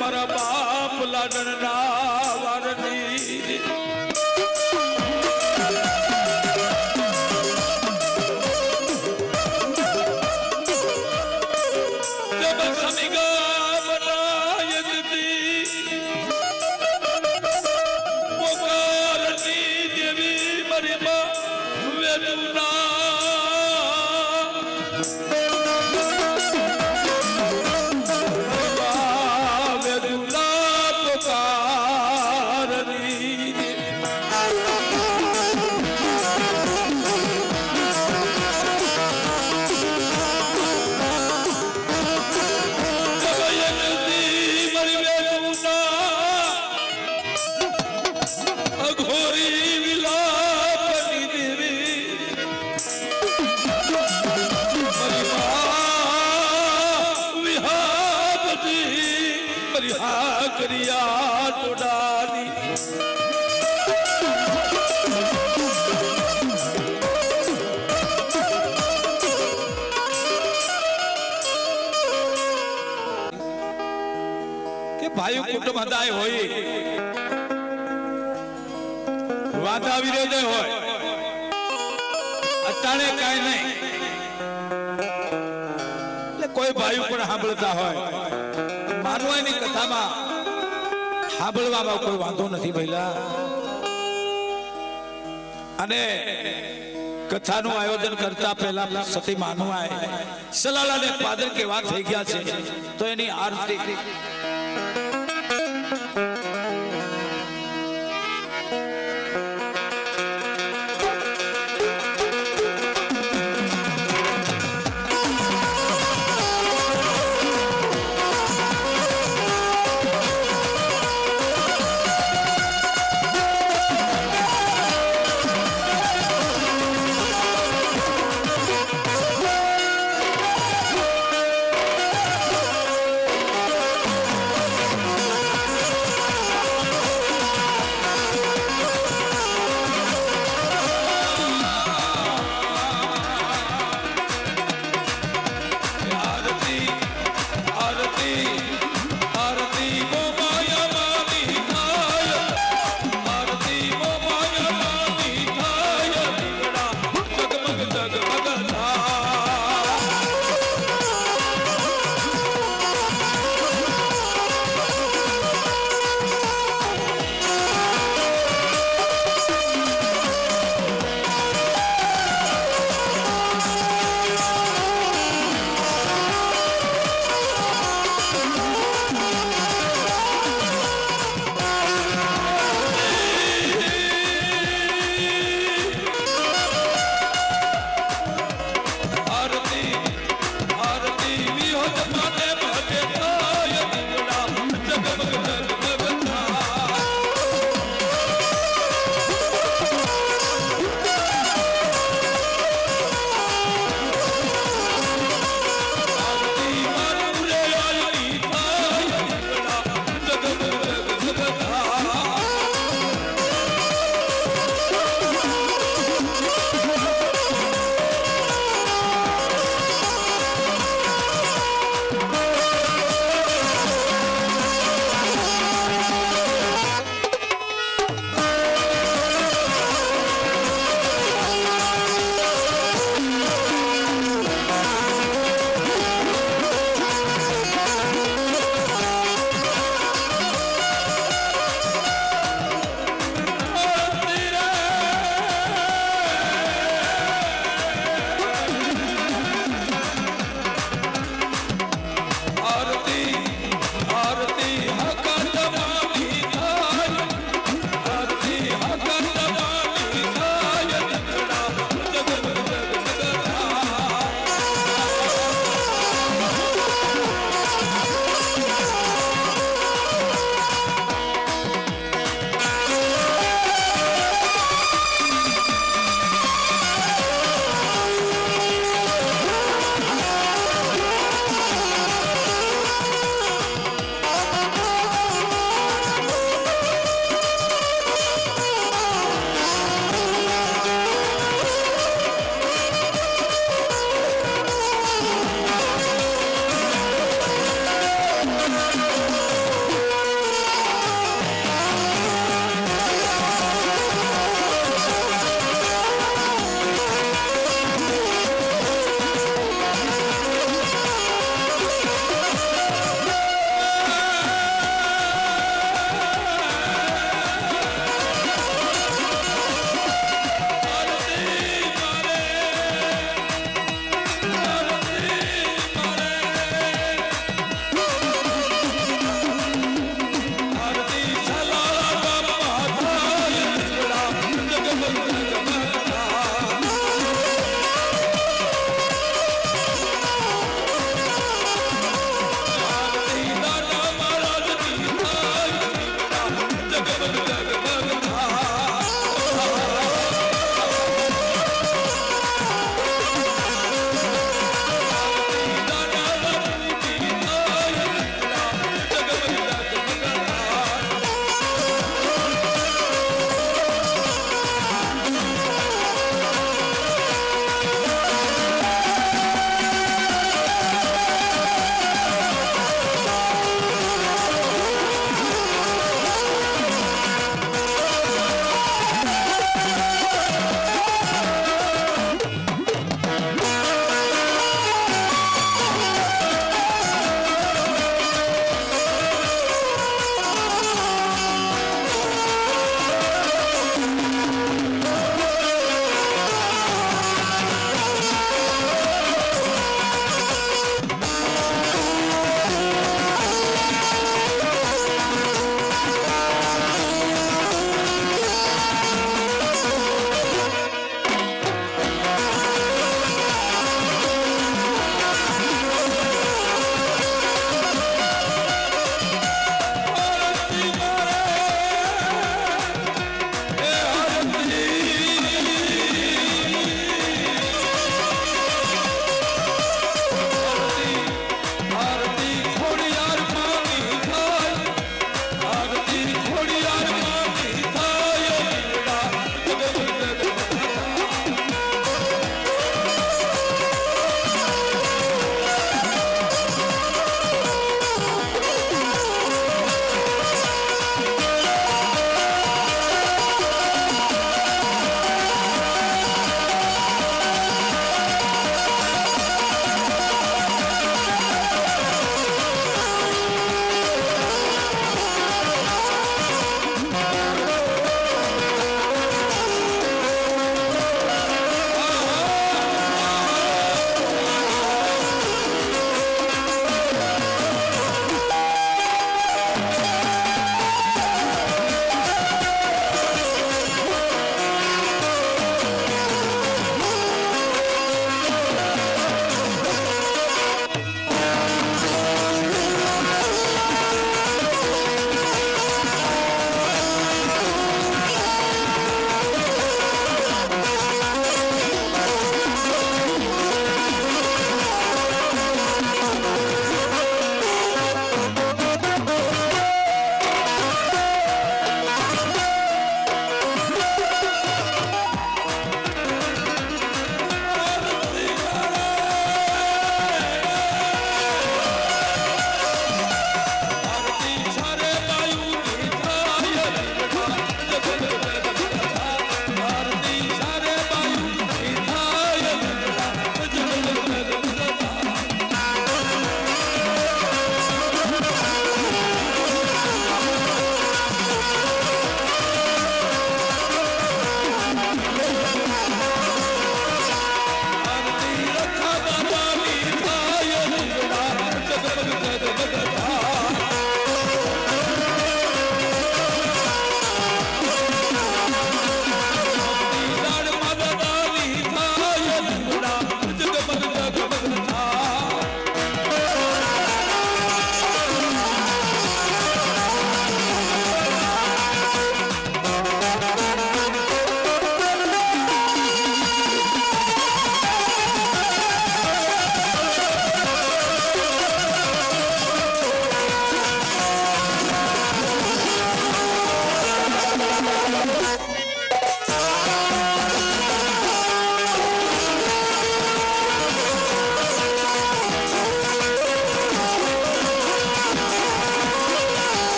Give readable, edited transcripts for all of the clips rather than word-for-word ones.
મારા બાપ લાડણના વારની જબ સમિગા બનાય દીદી પોકારની દેવી મારી માં વેદુના કરિયા ટોડાની કે ભાઈ કુટુંબ હદાય હોય વાદા વિરોધ હોય અટાણે કાઈ નહીં એટલે કોઈ ભાઈ પણ સાંભળતા હોય માનવાની કથામાં સાંભળવામાં કોઈ વાંધો નથી ભઈલા અને કથાનું આયોજન કરતા પહેલા સતી માનવાય સલાલાને પાદર કે વાત થઈ ગયા છે તો એની આરતી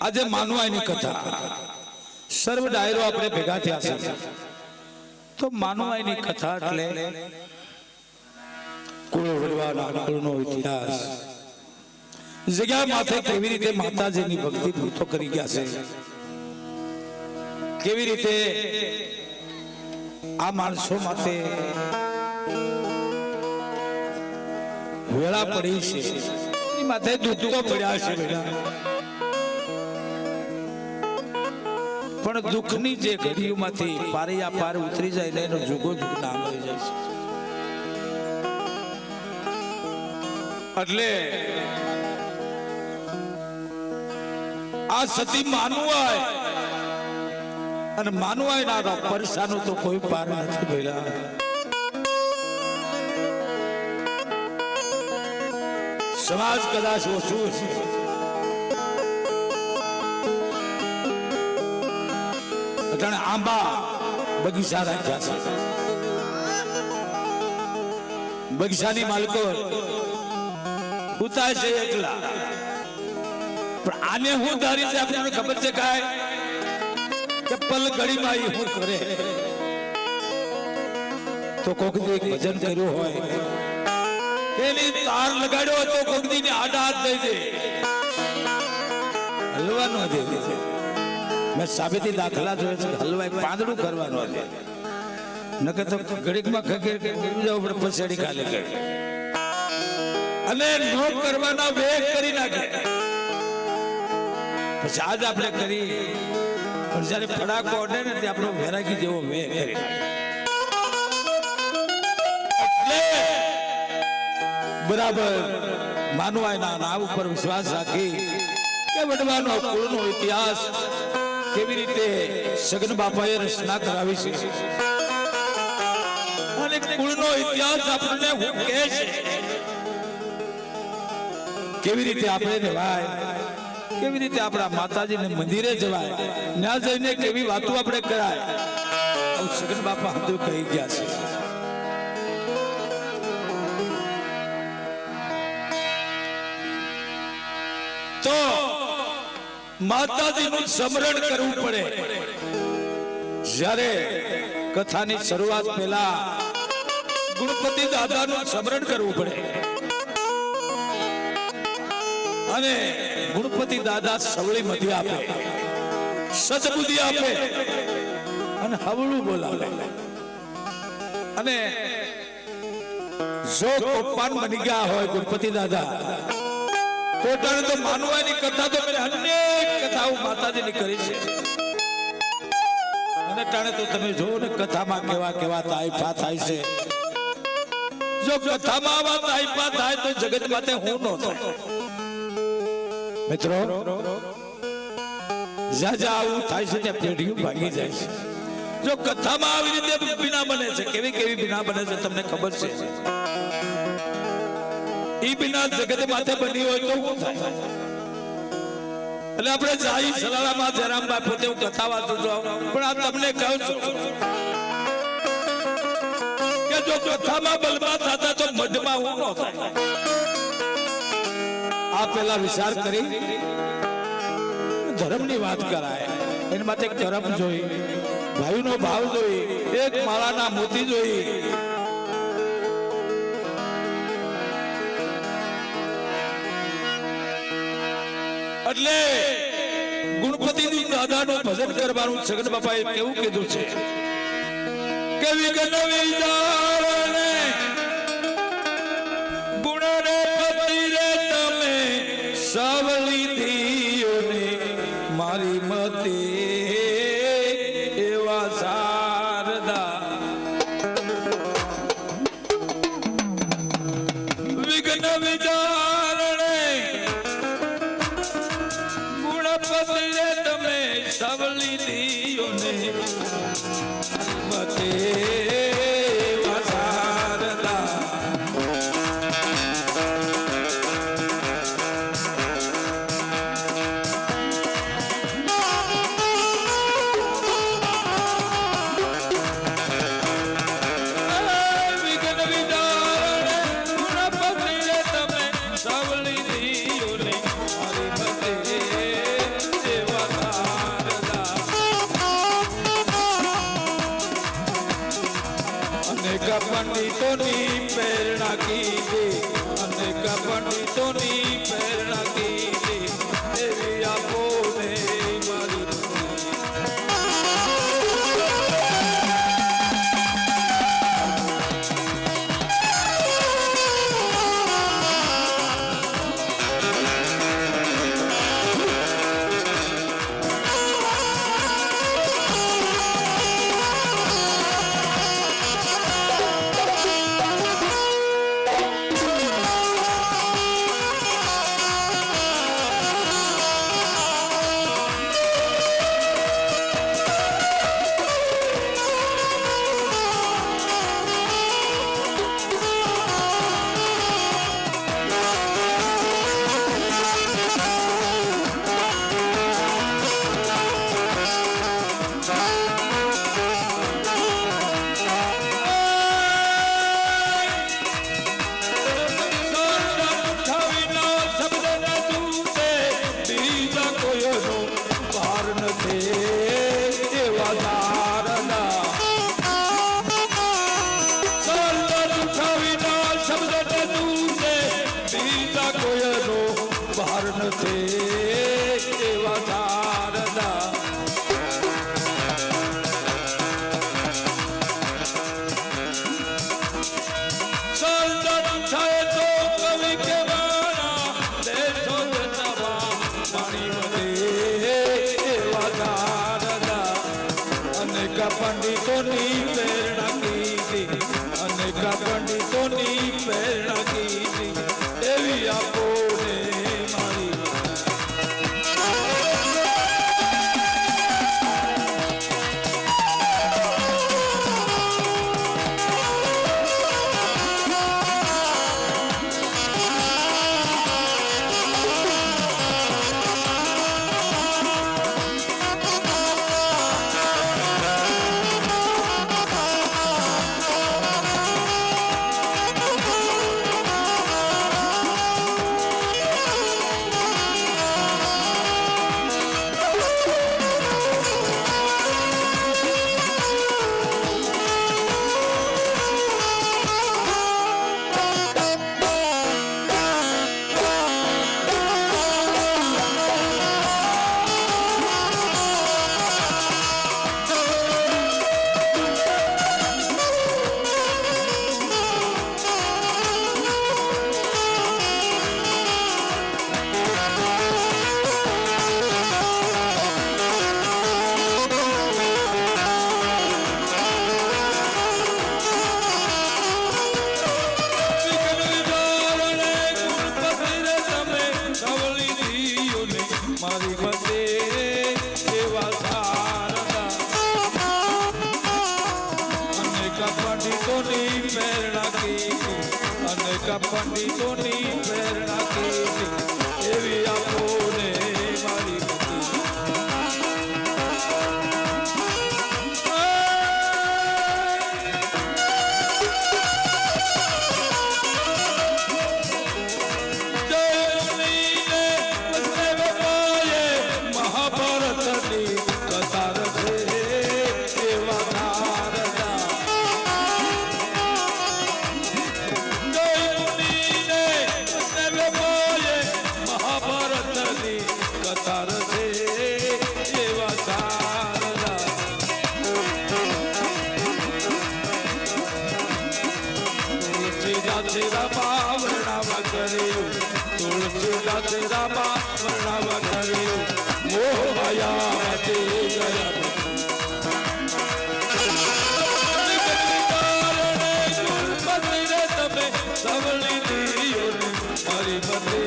આજે માનવાયની કથા સર્વ ડાયરો આપણે ભેગા થયા છે તો માનવાયની કથા એટલે કુળો વડવાના કુળનો ઇતિહાસ જગ્યા માથે કેવી રીતે માતાજીની ભક્તિ ભૂતો કરી ગયા છે કેવી રીતે આ માણસો માટે વેળા પડી છે એની માથે દુઃખો પડ્યા છે પણ દુઃખની જે ઘડીઓમાંથી પારિયા પાર ઉતરી જાય ને એનો જુગો જુગ નામ લઈ જાય છે એટલે આ સતી માનવાય અને માનવાય ના પરેશાનો તો કોઈ પાર નથી ભેલા સમાજ કદાચ ઓછું છે અટાણે આંબા બગીચા રાખ્યા છે બગીચાની માલિકો ઉતાય છે એકલા પણ આને હું ધારી છે આપણને ખબર છે કાય કે પલ ઘડીમાં એ હું કરે તો કોક એક ભજન કર્યું હોય એની તાર લગાડ્યો તો કોક ની આડા હાથ દઈ દે હલવાનો દે મેં સાબિતી દાખલા જોયો છે હલવાય પાંદડું કરવાનો દે નકર તો ઘડીકમાં ખગે જવું પડે પછેડી ખાલી કરે અને નો કરવાના વેગ કરી નાખે પછી આજ આપણે કરી પણ જયારે ફડાકો અડે ને તે આપણો વેરાગી જેવો વેગ કરી એટલે બરાબર માનવાયના નામ ઉપર વિશ્વાસ રાખી કે વડવાનો કુળનો ઇતિહાસ કેવી રીતે સગન બાપાએ રચના કરાવી છે અને કુળનો ઇતિહાસ આપણને હું કહે છે કેવી રીતે આપણે રહેવાય કેવી રીતે આપણા માતાજીને મંદિરે જવાય ત્યાં જઈને કેવી વાતો આપણે કરાય સગન બાપા બધું કહી ગયા છે તો માતાજીનું સ્મરણ કરવું પડે જ્યારે કથાની શરૂઆત પહેલા ગુણપતિ દાદાનું સ્મરણ કરવું પડે અને ગુણપતિ દાદા સવળી મધી આપે સદબુદ્ધિ આપે અને હવળું બોલાવે અને જો કોપાન બની ગયા હોય ગુણપતિ દાદા પોતાને તો માનવાની કથા તો મેં અનેક કથાઓ માતાજીની કરી છે અને ટાણે તો તમે જોવો ને કથામાં કેવા કેવા તાઇફા થાય છે જો કથામાં આવા તાઇફા થાય તો જગત માટે હું નો થાય મિત્રો જ્યાં જ્યાં આવું થાય છે ત્યાં પેઢીઓ ભાગી જાય છે જો કથામાં આવી રીતે બીના બને છે કેવી કેવી બીના બને છે તમને ખબર છે ઈ બીના જગત માથે બની હોય તો શું થાય એટલે આપણે જાય સલાલામાં જયરામભાઈ પોતે હું કથા વાંચું છું પણ આ તમને કહું છું કે જો કથામાં બલબા થતા તો મઢમાં હું ન થાય આ પેલા વિચાર કરી ધર્મની વાત કરાય એના માટે ધર્મ જોઈ ભાઈનો ભાવ જોઈ એક માળાના મોતી જોઈ એટલે ગુણપતિ દાદાનું ભજન કરવાનું સગન બાપાએ કેવું કીધું છે કે વિઘ્ન વિચારણે ગુણને પતિ રે તમે સાવલી દીઓને મારી મતે એવા શારદા વિઘ્ન વિચારણે ગુણપતિ રે તમે સાવલી દીઓને મતે એવા પંડિતોની પ્રેરણા કીધી એવી આપો ને મારી પંડિતોની પ્રેરણા કીધી અનેક પંડિતોની પ્રેરણા કીધી એવી આપો ને મારી પંડિતોની પ્રેરણા કીધી એવી આપો ને મારી મહાભારતની કથા છે રામા વર્ણવા કર્યું તુલસીદાસ રામા વર્ણવા કર્યું મોહ માયા તે ગયા તમે સવલી દિયો મારી બધે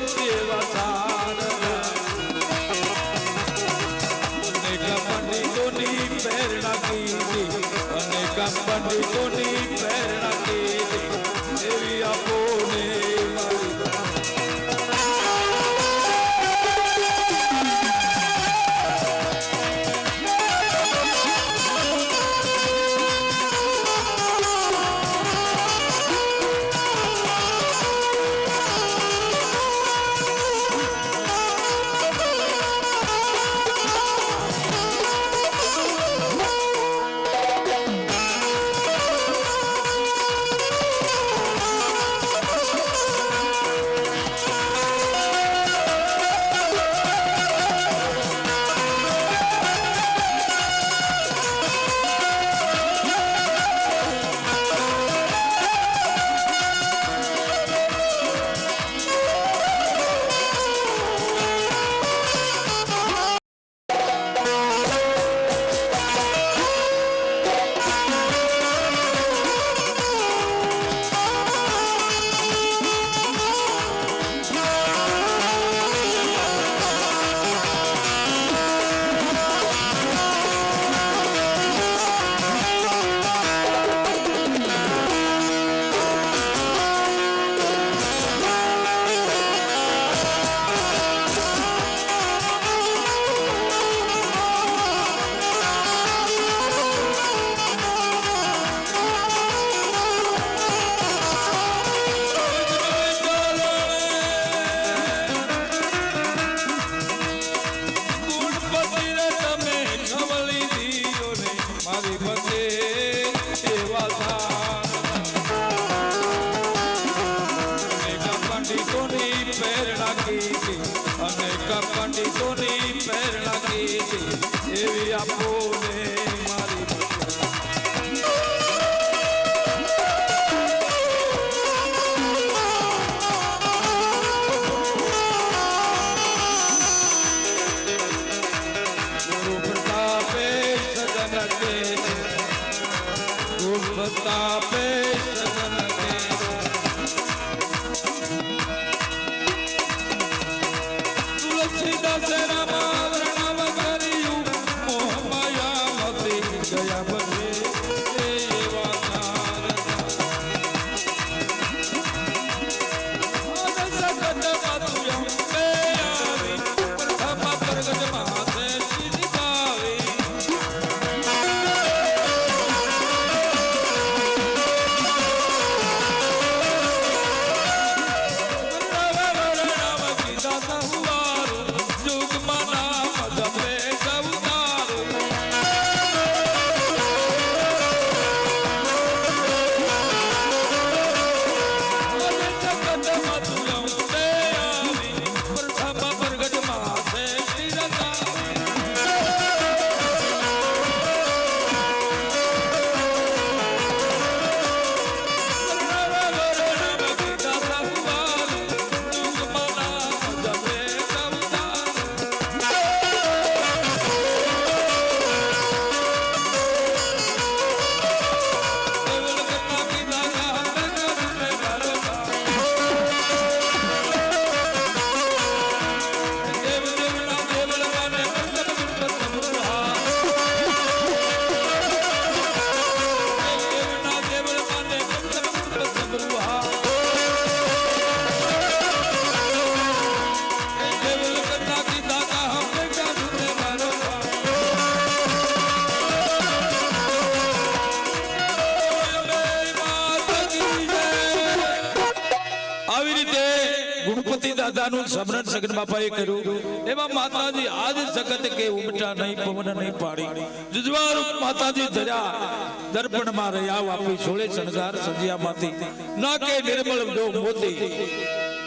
સેવા સારદા અનેક પંડિતોની પ્રેરણા કીધી અનેક પંડિતોની પ્રેરણા કીધી એવી આપો ને મારી પ્રેરણા કીધી અનેક પંડિતોની પ્રેરણા કીધી એવી આપો ને મારી પ્રતાપે સદન કે તુલસીદાસ રામા વર્ણવ કર્યું મોહમાયા મતી ગયા બને એવા સકત માતુયમ બે આવી પ્રથમ પ્રગટ મહાતે શ્રી ભાવી દાદાનું સ્મરણ સગન બાપાએ કર્યું એમાં માતાજી આજ જગત કે ઉમટા નહીં પવન નહીં પાડી જુજવારો માતાજી ધર્યા દર્પણમાં રહ્યા વાપી છોડે શણગાર સજિયામાંથી ના કે નિર્મળ જો મોતી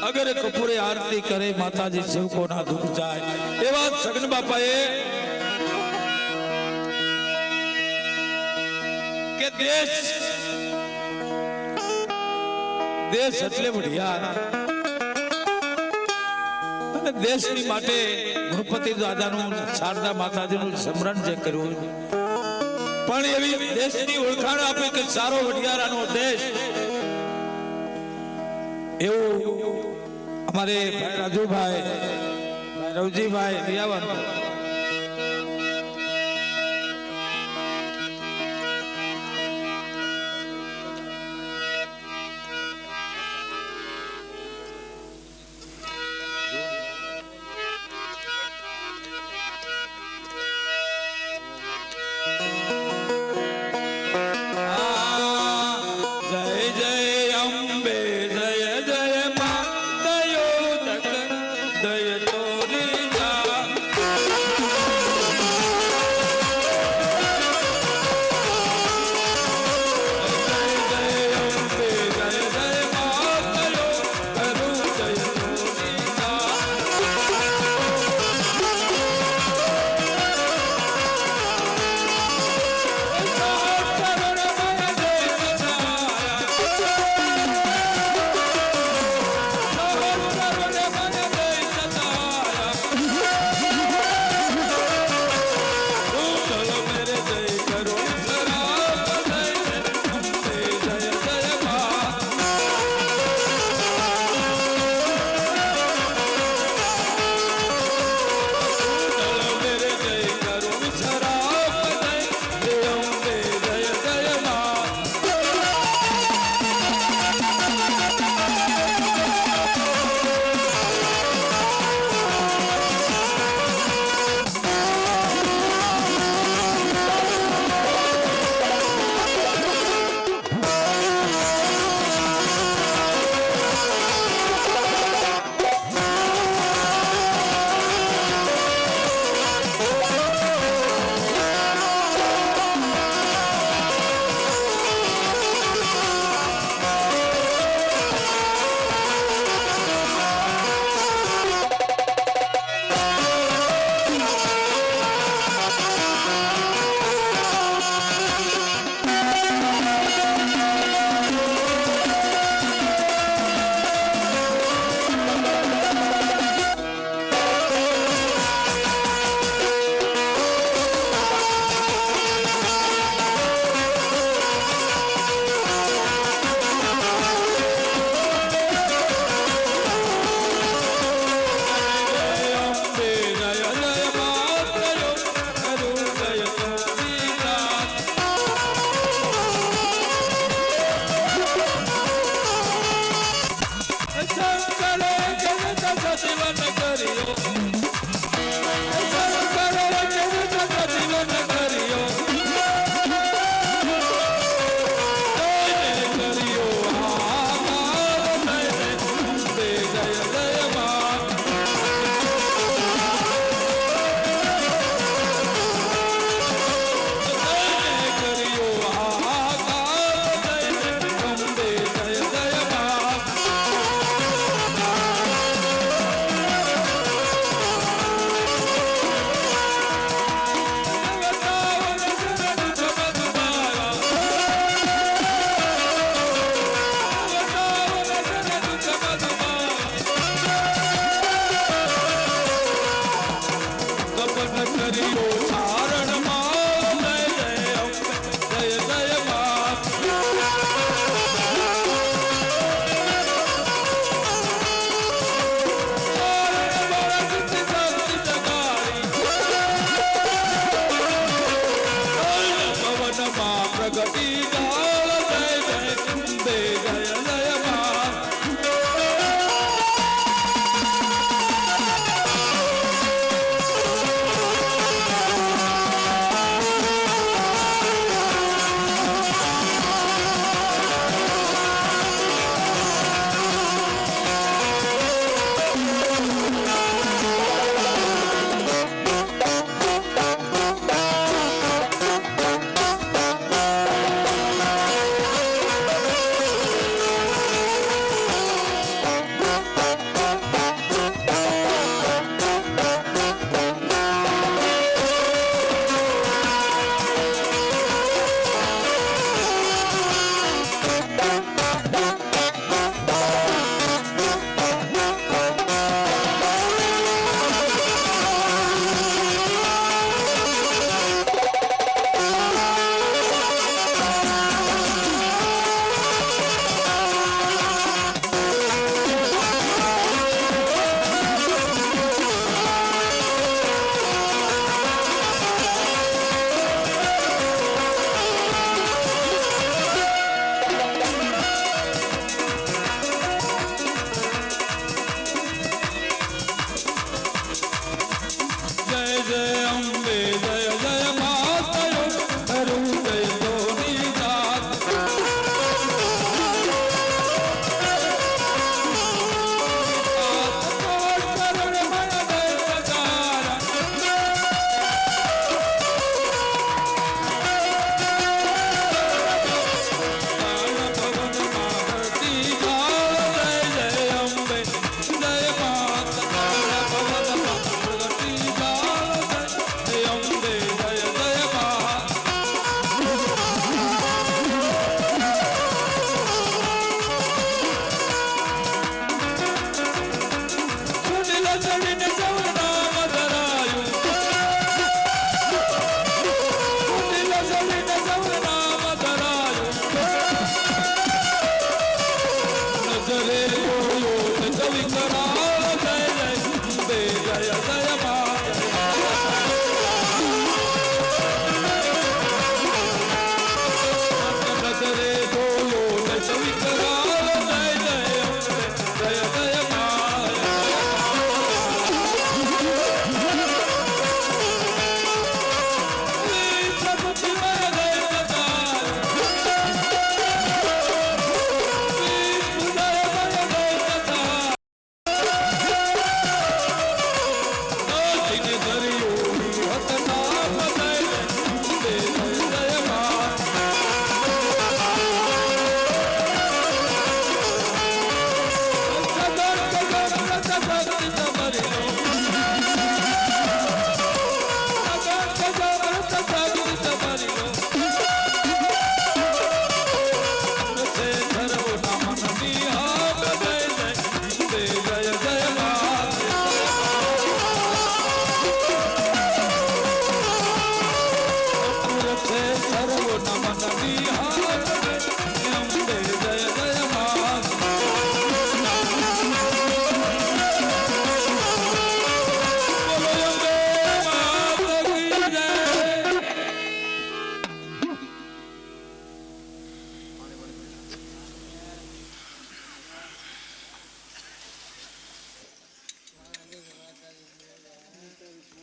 અગર કપૂરે આરતી કરે માતાજી સેવકોના દુઃખ જાય એવા સગન બાપાએ કે દેશ એટલે વઢિયાર દેશની માટે ગણપતિ દાદાનું શારદા માતાજીનું સ્મરણ જે કર્યું પણ એવી દેશની ઓળખાણ આપે કે સારો વઢિયારાનો દેશ એવું અમારે રાજુભાઈ રવજીભાઈ રિયાવન દય તોરી જા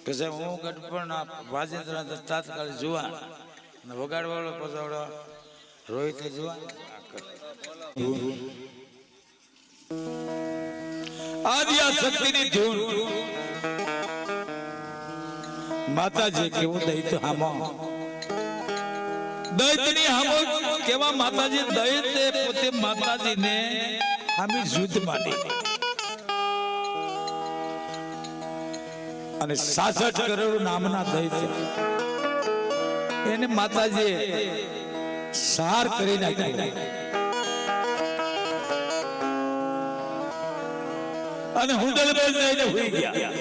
પછી હું ગઢપણ વાજેન્દ્ર તાત્કાલિક જુવાન અને વગાડવાળો પસાવડો રોહિત જુવાન આદિયા શક્તિની ધૂન માતાજી કેવું દૈત હામો દૈતની હામો કેવા માતાજી દૈતે પોતે માતાજીને આમી યુદ્ધ માંડી અને 66 કરોડ નામના દૈત એને માતાજીએ સાર કરી નાખ્યો અને હુંડલ પર જઈને હોઈ ગયા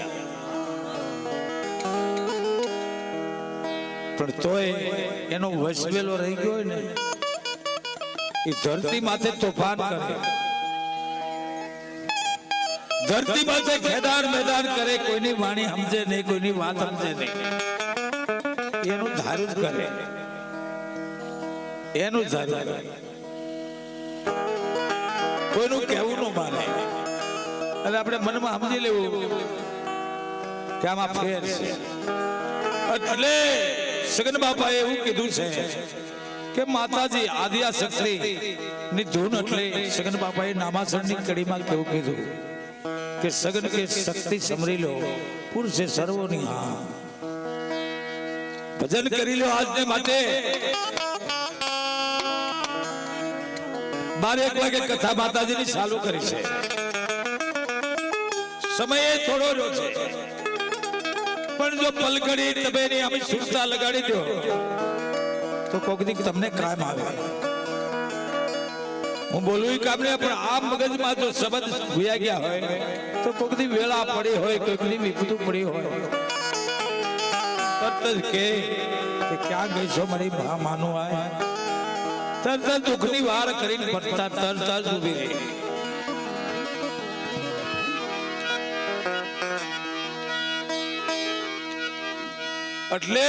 પણ તોય એનો વસવેલો રહી ગયો ને એ ધરતી માથે તોફાન કરે ધરતી માથે ખેદાર મેદાન કરે કોઈની વાણી સમજે નહીં કોઈની વાત સમજે નહીં એનું ધારું જ કરે એનું ધારું કરે કોઈનું કહેવું ન માને અને આપણે મનમાં સમજી લેવું કે આમાં ફેર છે એટલે સગન બાપાએ એવું કીધું છે કે માતાજી આદિયા શક્તિ ની ધૂન એટલે સગન બાપાએ નામાસણની કડીમાં કેવું કીધું કે સગન કે શક્તિ સમરી લો પુરુષે સર્વોની હા ભજન કરી લો આજને માટે 12 વાગે કથા માતાજીની ચાલુ કરી છે સમય થોડો રહ્યો છે પણ જો પલકડી તમે ની અમે સુરતા લગાડી દો તો કોક દી તમને કામ આવે હું બોલું કામ ને પણ આ મગજમાં જો શબ્દ ભૂયા ગયા હોય તો કોક દી વેળા પડી હોય કોઈક ની વિપતું પડી હોય તરત જ કે ક્યાં ગઈ છો મારી મા માનું આય તરત દુઃખની વાર કરીને પડતા તરત જ ઊભી રહી એટલે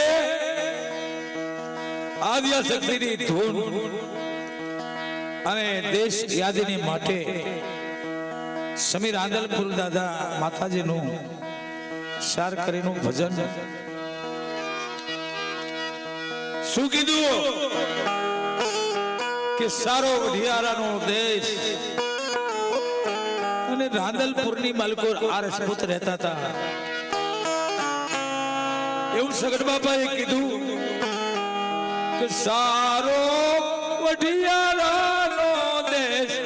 આદિયા શક્તિની ધૂન અને દેશ યાદીની માટે સમીર આંદલપુર દાદા માતાજીનું સાર કરીનું ભજન શું કીધું કે સારો વઢિયારાનો દેશ અને રાંદલપુરની માલકો આ રસપૂત રહેતા હતા એવું સગન બાપાએ કીધું કે સારો વઢિયારાનો દેશ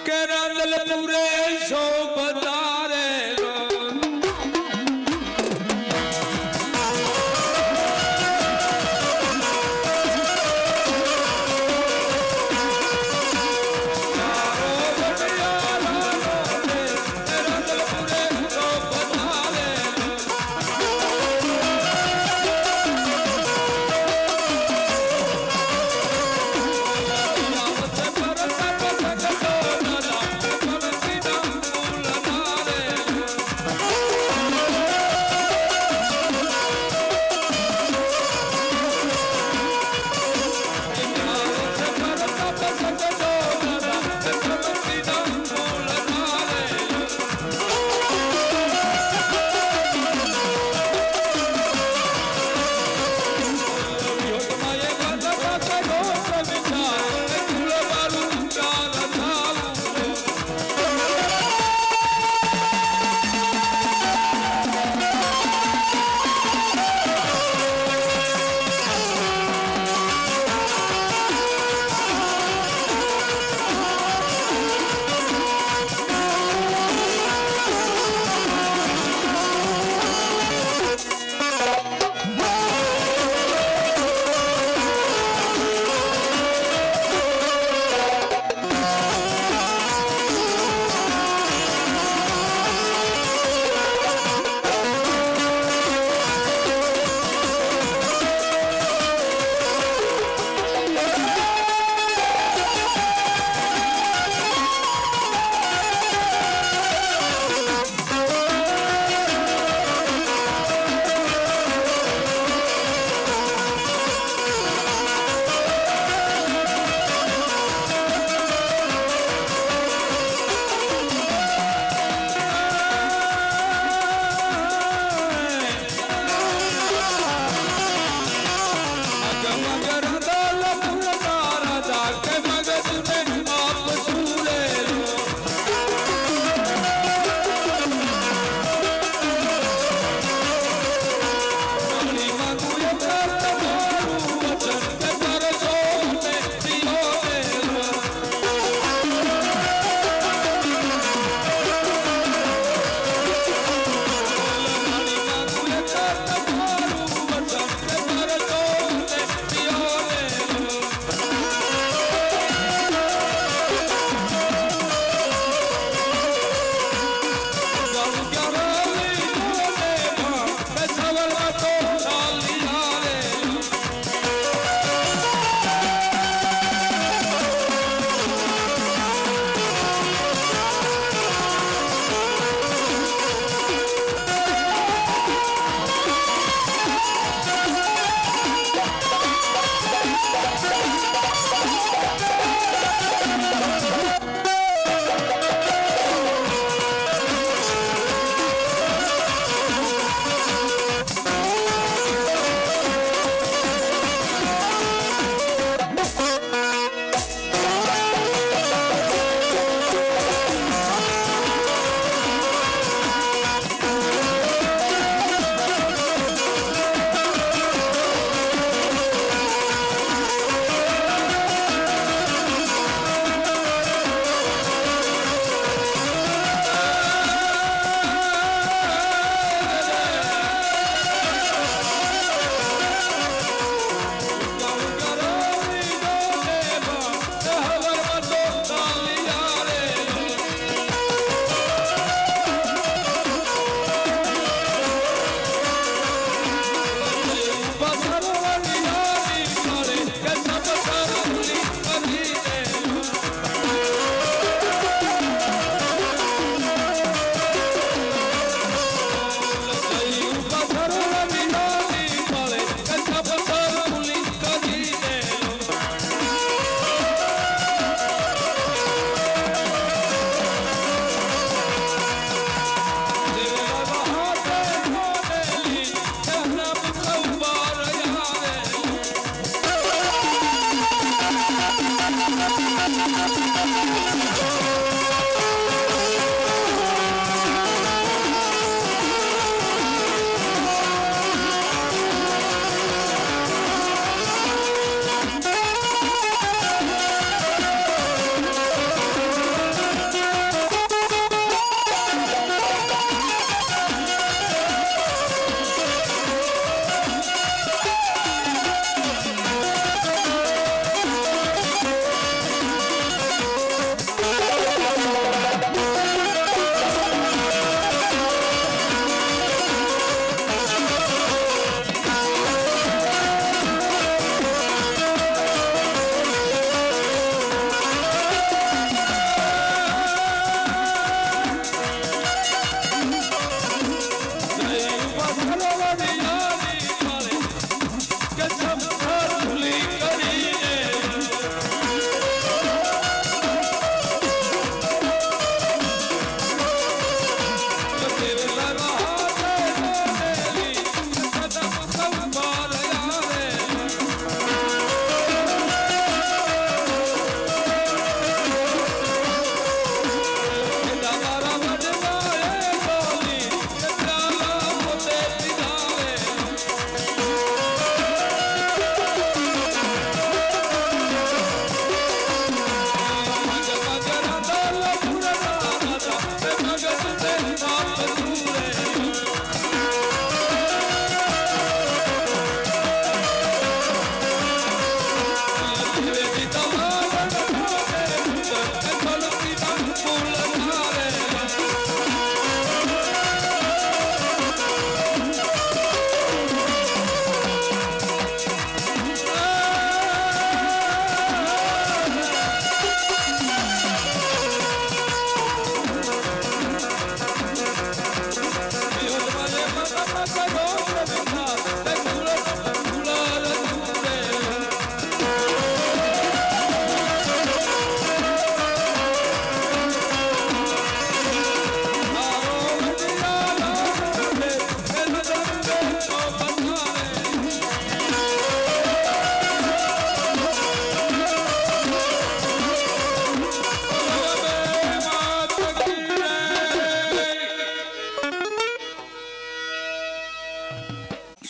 કે રાંદલપુરે શોભતારે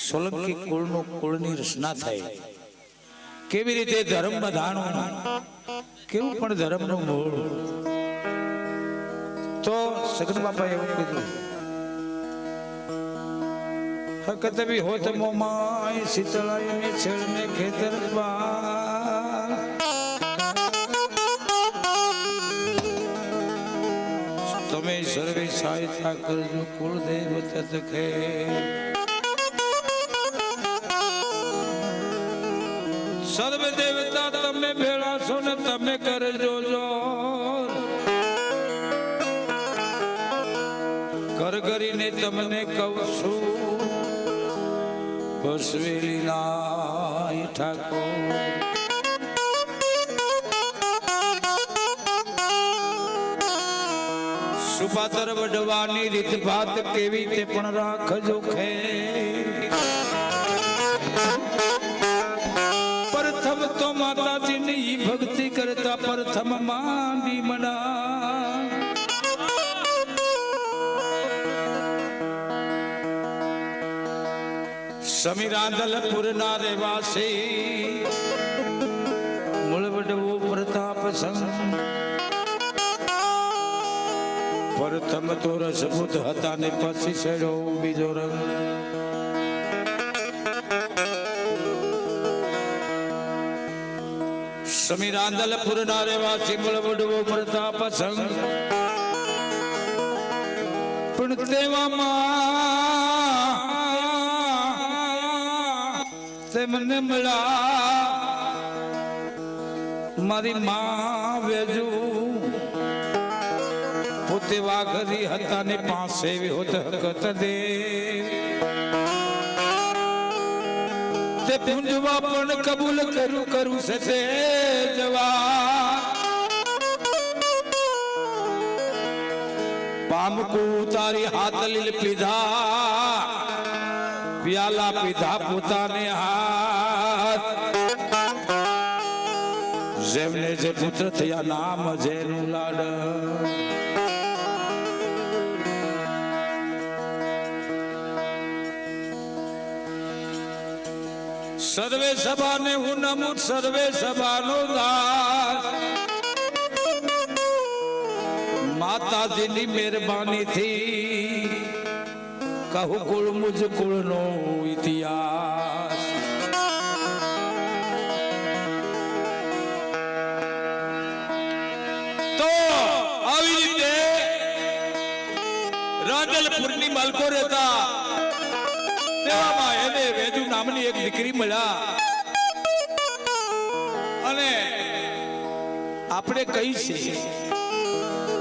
સોલંકી કુળનું કુળની રચના થાય કેવી રીતે ધર્મ બધાનું કેવું પણ ધર્મનું મૂળ તો સગન બાપા એવું કીધું હકત બી હોત મોમાય શીતળાય ને છેડને ખેતર તમે સર્વે સહાયતા કરજો કુળદેવ તતખે સર્વે દેવતા તમે ભેળા છો ને તમે કરજો જોર કર કરીને તમને કહું છું બસવેલી નાય ઠાકોર સુપાતર વડવાની રીત ભાત કેવી તે પણ રાખજો ખે પ્રથમ તો માતાજીની ભક્તિ કરતા પ્રથમ માંડી મના સમીરાંદલપુર ના રહેવાસી મૂળ વડવો પ્રતાપ સંગ પ્રથમ તો રસભૂત હતા ને પછી છેડો બીજો રંગ સમીરાંદલપુર ના રહેવાસી મૂળ વડવો પ્રતાપ સંગ પણ તેવામાં તેમને મળ્યા મારી માં વેજુ પોતે વાઘરી હતા ને પાસે હોત હકત દે તે પૂંજવા પણ કબૂલ કરું છે તે જવા પામકુ તારી હાથ લીલ પીધા પ્યાલા પીધા પોતાને હાથ જેમને જે પુત્ર થયા નામ જેનું લાડ સર્વે સભાને હું નમું સર્વે સભાનો દાસ માતાજીની મહેરબાની થી કહું કુળ મુજ કુળનો ઇતિહાસ તો આવી રીતે રાંદલપુરની માલકો રહેતા તેવામાં એને વેજુ નામની એક દીકરી મળ્યા અને આપણે કહી છે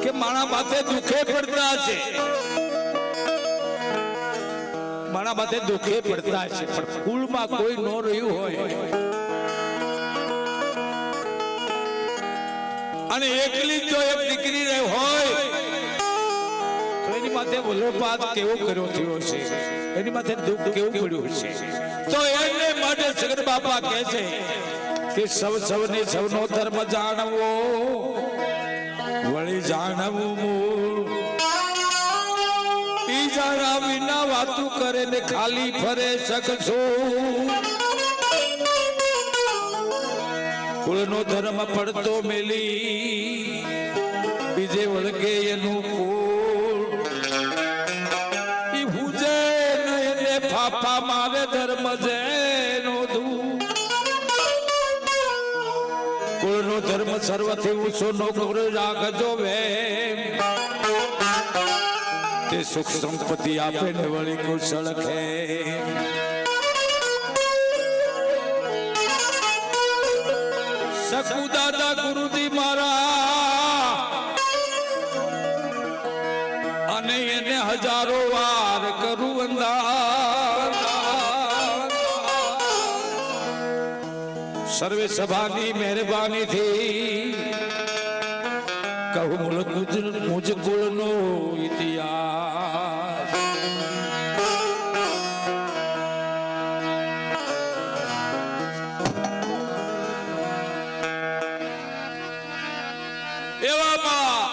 કે માણા માથે દુખે પડતા છે માણા માથે દુખે પડતા છે પણ કુળમાં કોઈ ન રહ્યું હોય અને એકલી જો એક દીકરી રહી હોય તો એની માથે વલોપાત કેવો કર્યો થયો છે એની માથે દુઃખ કેવું પડ્યું છે તો એને માટે સગન બાપા કહે છે કે સૌને સૌનો ધર્મ જાણવો વળી જાણવું મૂળ ઈ જાણા વિના વાતું કરે ને ખાલી ફરે શકશો કુળનો ધર્મ પડતો મેલી બીજે વળગે એનું કુળ ઈ હુજે ને એને ફાફા મારે ધર્મ જેનો ધૂ કુળનો ધર્મ સર્વથી ઊંચો નોકરો રાખજો વેમ તે સુખ સંપત્તિ આપે ને વળી કુશળ ખે સકુ દાદા ગુરુજી મારા અને એને હજારો વાર કરું વંદન સર્વે સભાની મહેરબાની થી કહું મુજ કુળનો ઇતિહાસ એવામાં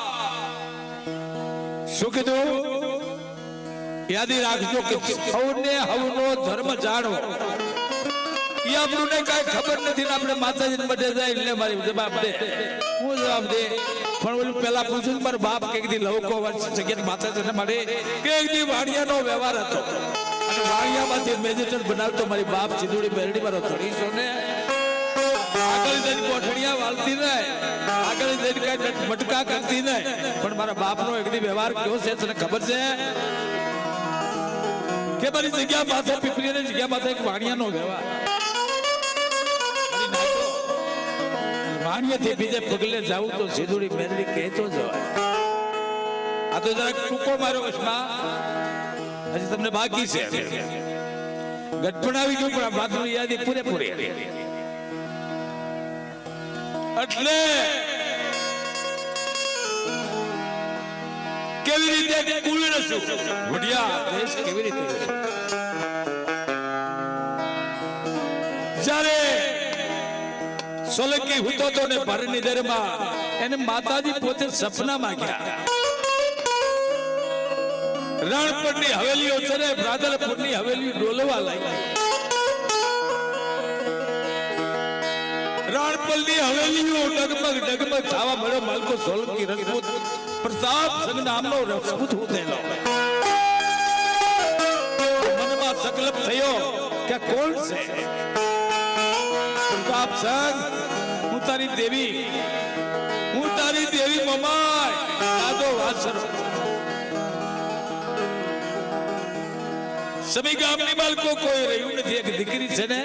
શું કીધું યાદ રાખજો કે સૌને હવનો ધર્મ જાણવો એ આપણને કઈ ખબર નથી ને આપણે માતાજીને બધે જાય એટલે મારી જવાબ દે હું જવાબ દે પણ ઓલું પેલા પૂછ્યું મારા બાપ કઈક દી લવકો વર્ષ જગ્યાએ માતાજીને મળે કઈક દી વાણિયાનો વ્યવહાર હતો અને વાણિયામાંથી મેજિસ્ટર બનાવતો મારી બાપ સિંધુડી બેરડી મારો ધણીસો ને આગળ જઈને કોઠડિયા વાળતી ને આગળ જઈને કઈ મટકા કરતી ને પણ મારા બાપનો એક દી વ્યવહાર કેવો છે તને ખબર છે કે મારી જગ્યા માથે પીપળીની જગ્યા માથે એક વાણિયાનો વ્યવહાર વાણિયાથી બીજે પગલે જાવું તો સિંધુડી મેરડી કહેતો જવાય આ તો જરાક ટૂંકો મારો વશમાં હજી તમને બાકી છે ગઠપણ આવી ગયું પણ આ વાતની યાદી પૂરેપૂરી એટલે કેવી રીતે કુલ રસું વડિયા દેશ કેવી રીતે જ્યારે સોલંકી હુતો તો ને ભરની દરમાં એને માતાજી પોતે સપનામાં ગયા રણપરની હવેલીઓ છે ને રાધલપુરની હવેલી ડોલવા લાગી રણપરની હવેલીઓ ડગમગ ડગમગ થવા મળ્યો માલકો સોલંકી રજપૂત પ્રતાપ સંગ નામનો રજપૂત ઉતરેલો મનમાં સંકલ્પ થયો કે કોણ છે પ્રતાપ સંગ હું તારી દેવી મમાય દાદો વાસર સમી ગામની બાળકો કોઈ રહ્યું નથી એક દીકરી છે ને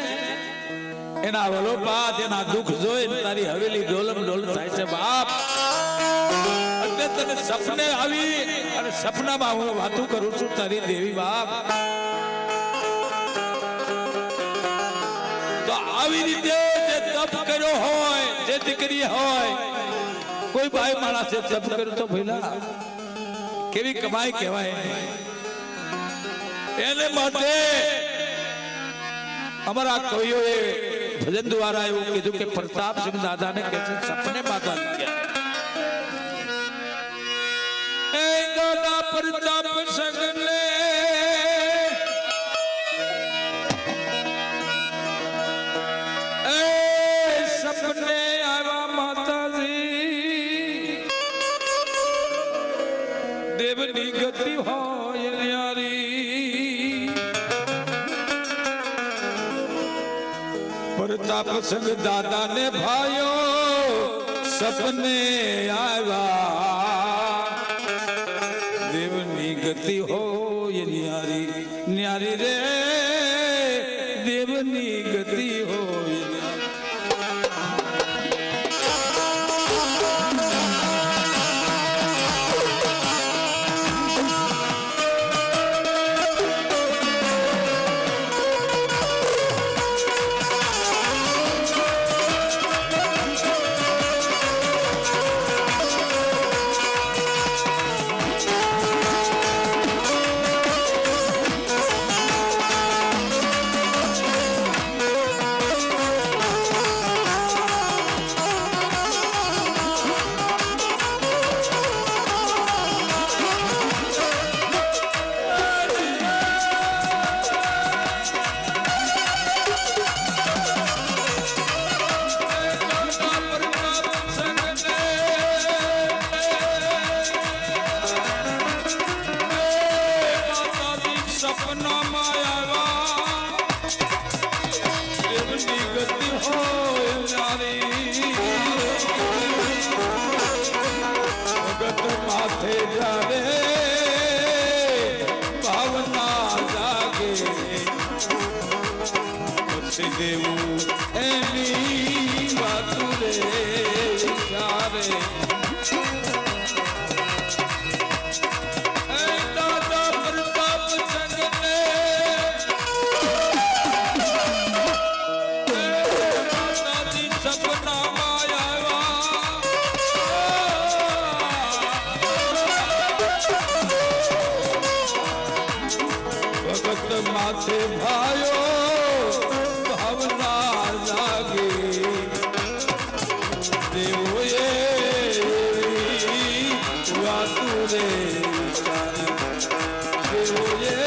એના વલોપાત એના દુઃખ જોઈ તારી હવેલી ડોલમ ડોલ થાય છે બાપ એટલે તને સપને આવી અને સપનામાં હું વાતું કરું છું તારી દેવી બાપ તો આવી રીતે જે તપ કર્યો હોય જે દીકરી હોય કોઈ ભાઈ માણસે તપ કર્યો તો ભઈલા કેવી કમાઈ કહેવાય એને માટે અમારા કવિઓએ ભજન દ્વારા એવું કીધું કે પ્રતાપસિંહ દાદાને કે છે સપને માતા ગયા એ દાદા પ્રતાપ સંગને એ સપને આવ્યા માતાજી દેવની ગતિ હોય ન્યારી પ્રતાપ સંગ દાદા ને ભાઈઓ સપને આવ્યા દેવની ગતિ હોય ન્યારી ન્યારી રે દેવની ગતિ હોય માથે ભાયો ભાવના લાગે દેવોએ વાતુ રે દેવોએ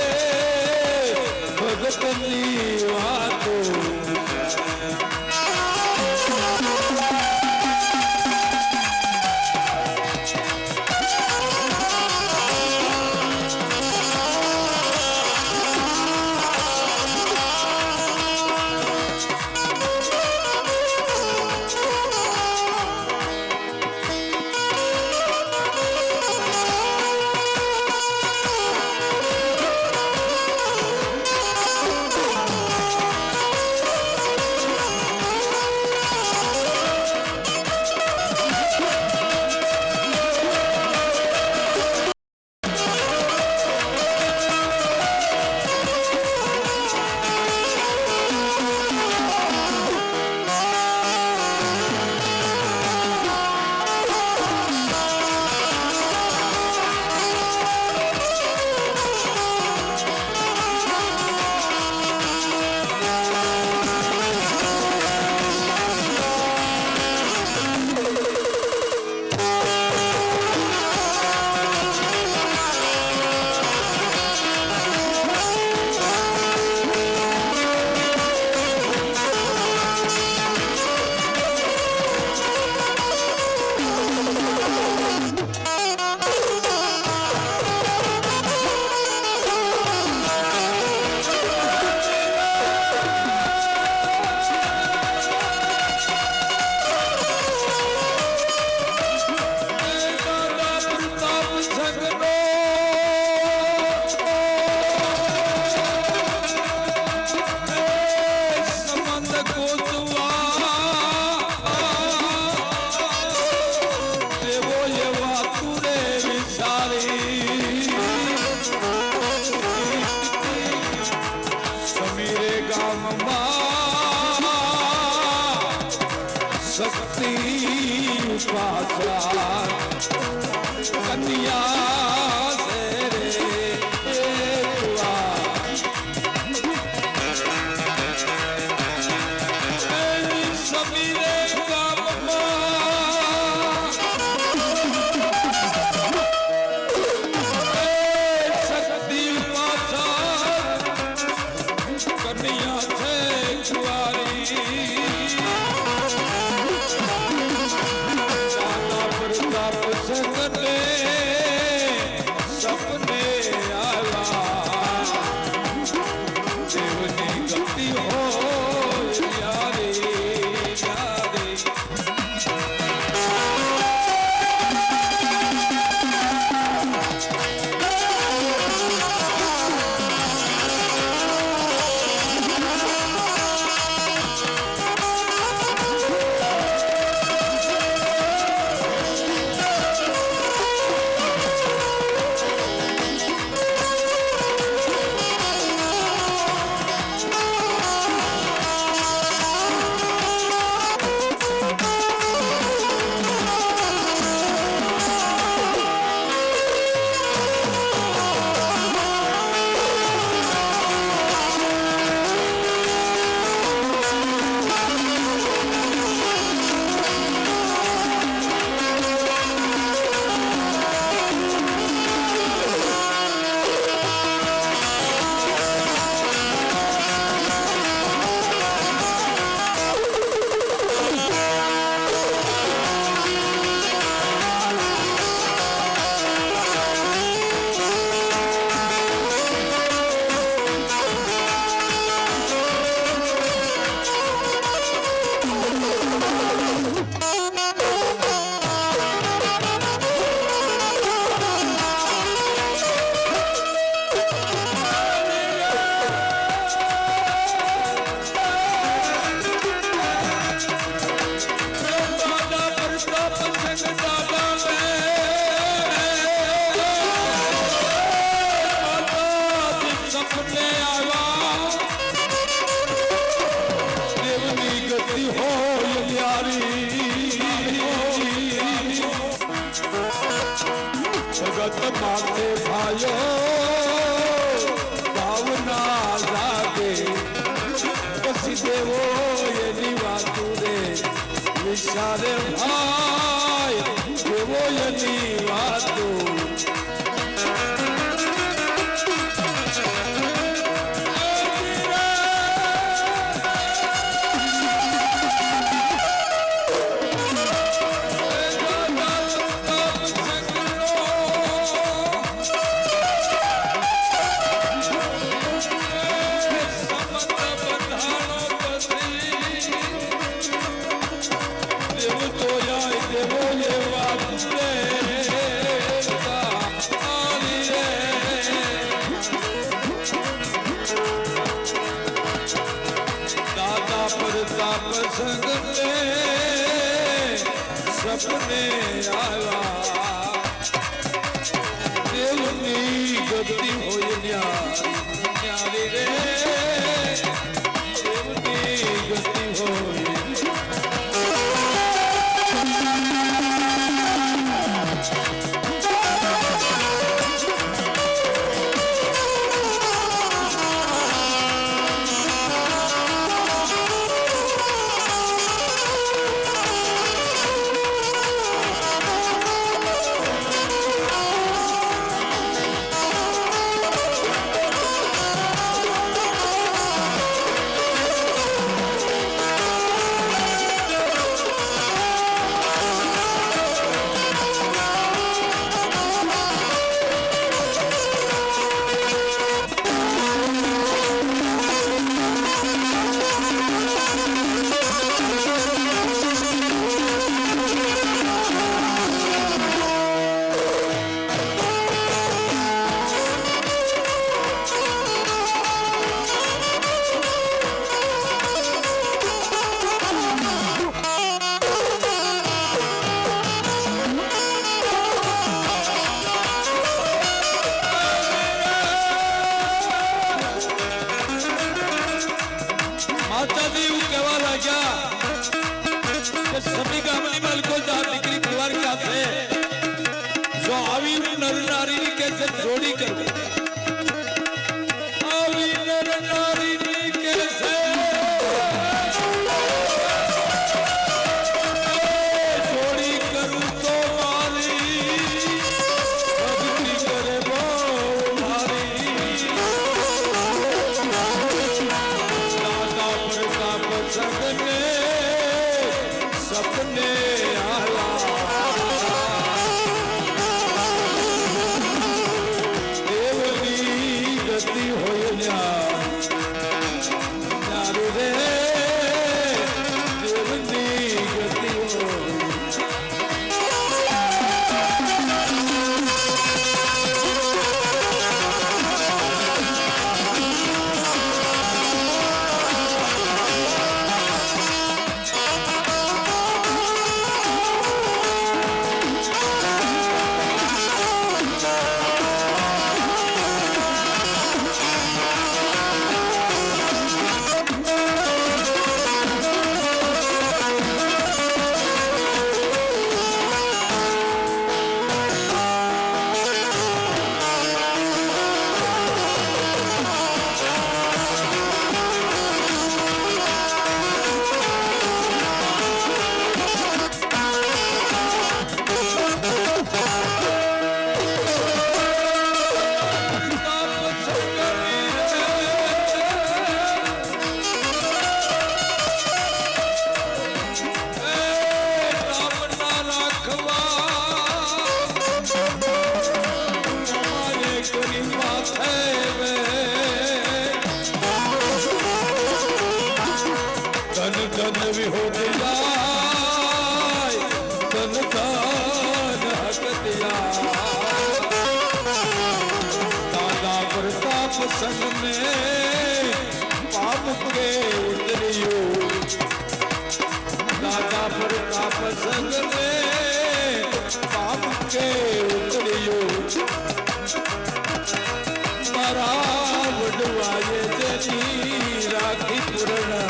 શક્તિ પાછા કન્યા છે રે સમીરે ગામમાં શક્તિ પાછા કન્યા છે કુંવારી સગને સપને આવા દેવની ગતિ હોય યારે યારે જગત માટે ભાયો ભાવના લાગે પછી દેવો એની વાતું રે વિચારે ભાઈ દેવો એની વાતું સપને આવ્યા દેવની ગતિ હોય ન્યારી રે દેવની ગતિ હોય सभी गामनी मलको जा दीकरी परिवार क्या थे जो आवी नर नारी के से जोड़ी करो आवी नर नारी के से जोड़ी करूं तो मारी भक्ति करे वो मारी दादा प्रताप सगने सपने आला देवनी गति होया नारू रे देवनी गति हो संग में पाप के उतरियो दादा प्रताप संग में पाप के उतरियो मारा वडवाए जनी राखी पूर्ण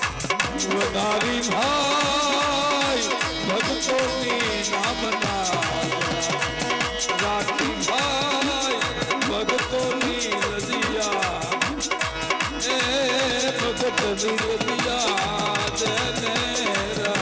वदारी भाई भक्तों की नामना राखी भाई भक्तों की रजिया भगत रजिया जनेरा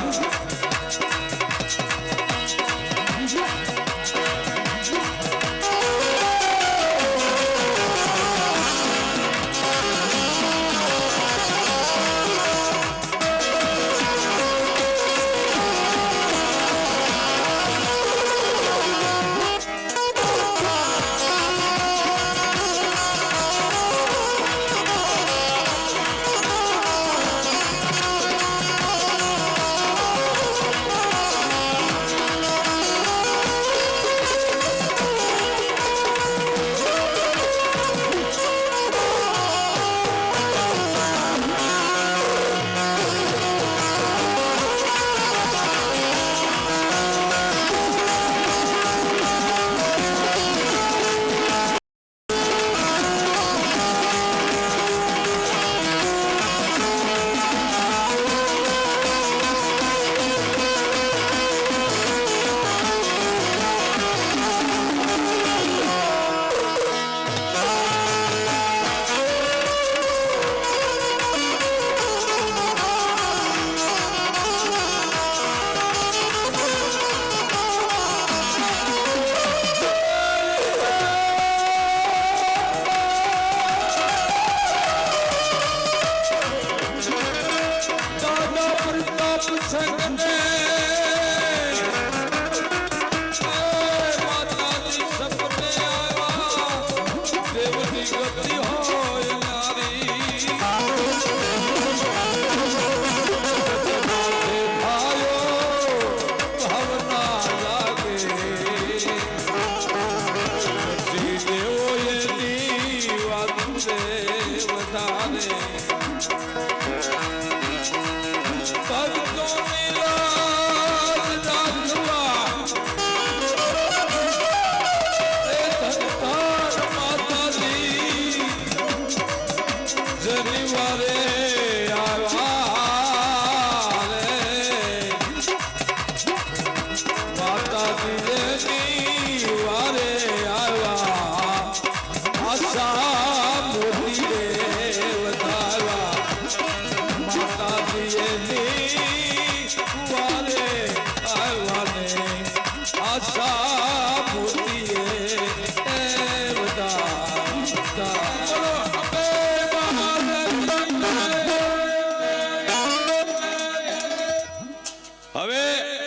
હવે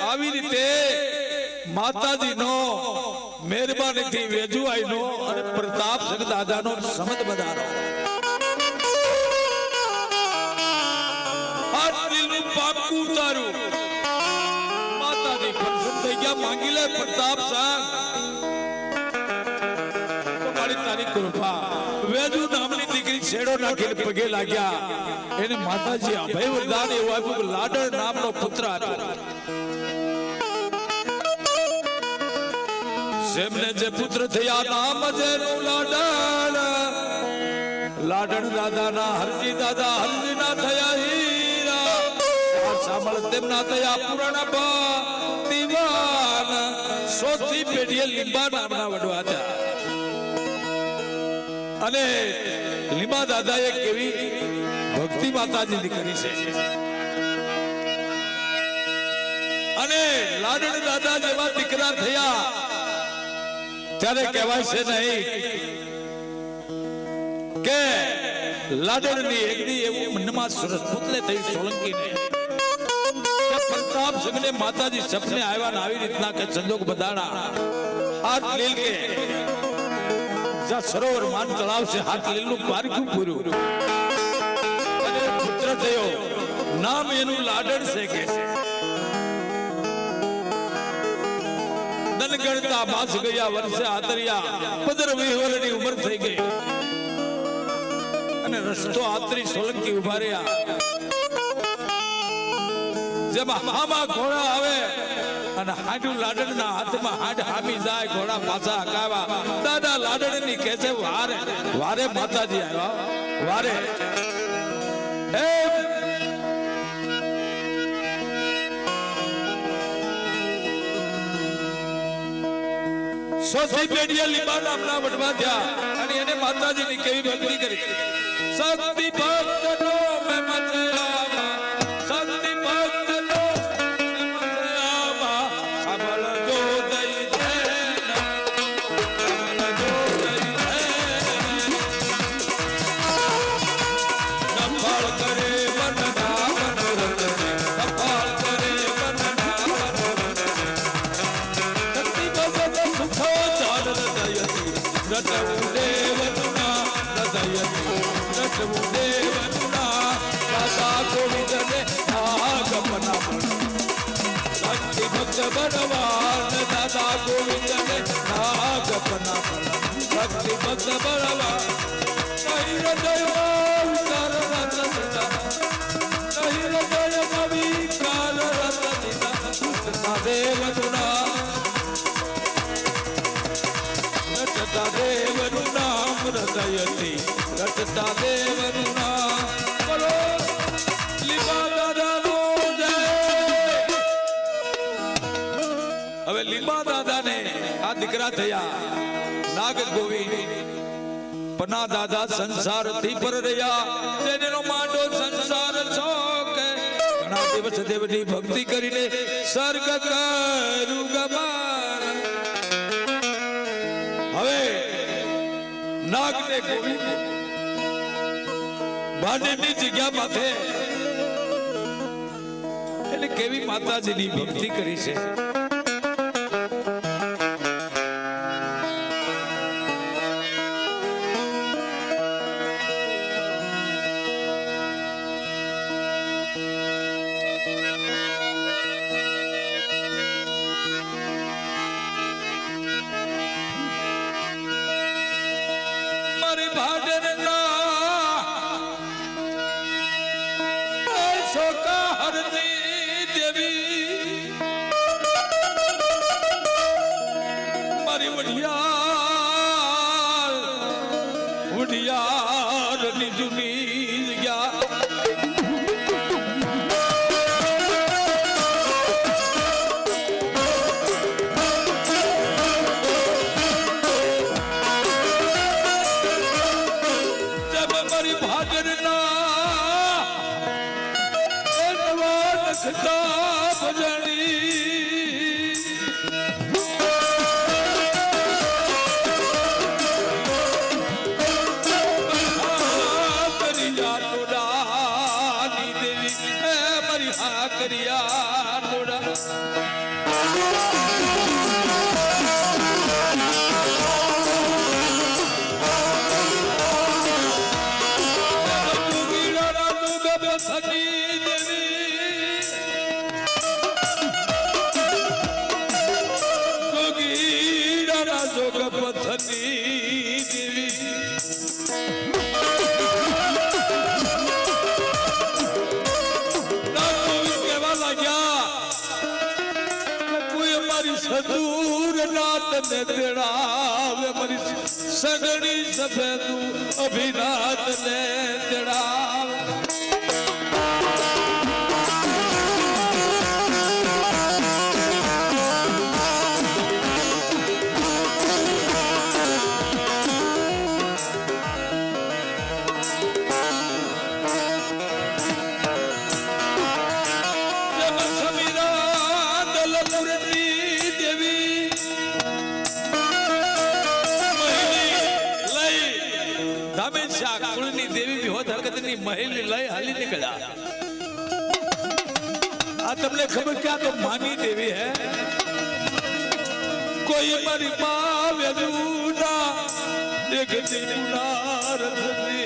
આવી રીતે માતાજીનો મહેરબાનીથી વેજુઆઈનો અને પ્રતાપસિંહ દાદાનો સમત બધાનો આ દિલનું પાકું ઉતાર્યું. માતાજી પ્રસન્ન થઈ ગયા. માંગી લે પ્રતાપસિંહ, તમારી તારી કૃપા. વેજુ નામની દીકરી છેડો નાખીને પગે લાગ્યા. એને માતાજી અભય વરદાન એવું આપ્યું કે લાડણ નામનો પુત્ર આપ્યો. જેમને જે પુત્ર થયા નામ જેનું લાડણ. લાડણ દાદાના હરજી દાદા હરજીના થયા હીરા. સાંભળ તેમના થયા પુરાણા દીવાન. સોથી પેઢીએ લીંબા નામના વડવા હતા. અને લીંબા દાદાએ કેવી ભક્તિ માતાજીની કરી છે. અને લાડણ દાદા જેવા દીકરા થયા ત્યારે કહેવાય છે નહીં કે લાડણની એકદી એવું મનમાં સુરતપુતને થઈ સોલંકીને કે પ્રતાપસિંહને માતાજી સપને આવ્યા ને આવી રીતના કે સંજોગ બધાના હાથ લીલ કે જ્યાં સરોવર માન તળાવ છે હાથ લીલનું પારખું પૂર્યું અને પુત્ર થયો. નામ એનું લાડણ છે કે ગણતા માસ ગયા વર્ષે આતરિયા 15 વર્ષની ઉંમર થઈ ગઈ અને રસ્તો આતરી સોલંકી ઉભા રહ્યા. જેમાં હામા ઘોડા આવે અને હાડું લાડણના હાથમાં હાડ હામી જાય. ઘોડા પાછા હકાવા. દાદા લાડણની કહે છે વારે વારે માતાજી આવ્યા વારે. સોથી પેઢીએ લીંબા નામના વડવા થયા અને એને માતાજીની કેવી ભક્તિ કરી. શક્તિ ભક્તનો મેં મચયામાં, શક્તિ ભક્તનો મેં મચયામાં. સાંભળજો દઈ છે, સાંભળજો દઈ છે. સંભાળ કરે વનના મનોરથને, સંભાળ કરે વનના મનોરથને. શક્તિ ભક્ત સુખો રટવું દેવના હૃદયથી, રટવું દેવના દાદા ગોવિંદને નાગપના. શક્તિ ભક્ત બળવાન દાદા ગોવિંદને નાગપના. શક્તિ ભક્ત બળવાન નહીં હૃદયમાં વિકાર રત દીધા, નહીં હૃદયમાં વિકાર રત દીધા. દેવના રટતા દેવનું નામ હૃદયથી, રટતા દેવનું નામ. બોલો લીંબા દાદાનો જય. હવે લીંબા દાદાને આ દીકરા થયા નાગ ગોવિંદ. પના દાદા સંસારથી પર રહ્યા. તેનો માંડો સંસાર છોકે. ઘણા દિવસ દેવની ભક્તિ કરીને સ્વર્ગ કરું ગમાર. હવે નાગ ને ગોવિંદ ભાંડેની જગ્યા માથે એટલે કેવી માતાજીની ભક્તિ કરી છે. ભાખરિયા તોડા ने तेड़ावे मरी सगड़ी सफेदू अभिनाथ ने तेड़ावे महल लय हाली निकला आ तुमने खबर क्या तो मानी देवी है कोई मरी मां वेदूना एक दिनुना रथनी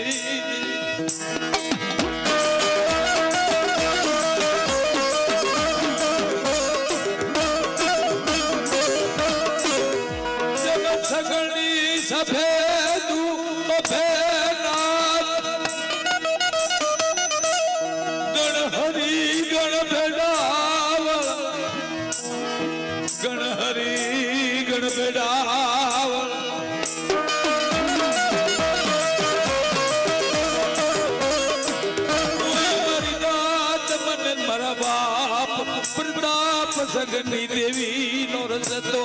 जब सगणी सफेदू प्रताप सगनी देवी नो रसतो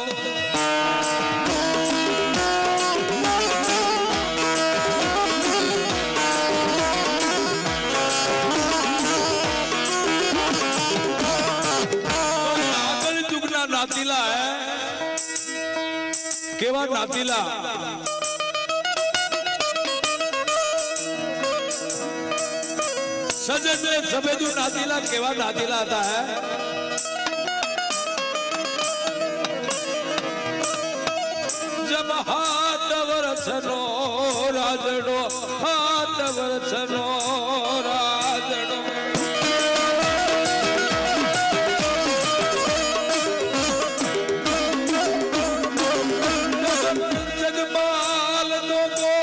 नागर जुगना नातीला है केवा नातीला सजन ने सफेदू नातीला केवा नातीला आता है जब हाथ वरसनो राजड़ो हाथ वरसनो राजड़ो जगमाल दो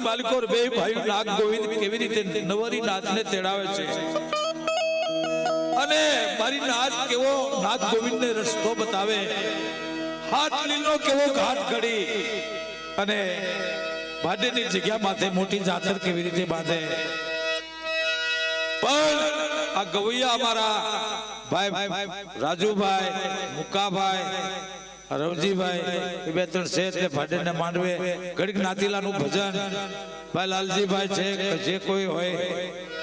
बालिको बे भाई नाग गोविंद केवी रीते नवरी नाच ने तेड़ावे छे अने मारी नाच केवो नाग गोविंद ने रस्तो बतावे हाथ लीलो केवो घाट घड़ी अने भाडेनी जग्या माथे मोटी जातर केवी रीते बांधे पण आ गवैया हमारा भाई राजू भाई मुक्का भाई रवजी भाई बे त्रण से ते भाडे ने मांडवे घड़ीक नातीला नु भजन भाई लालजी भाई छे जे कोई होय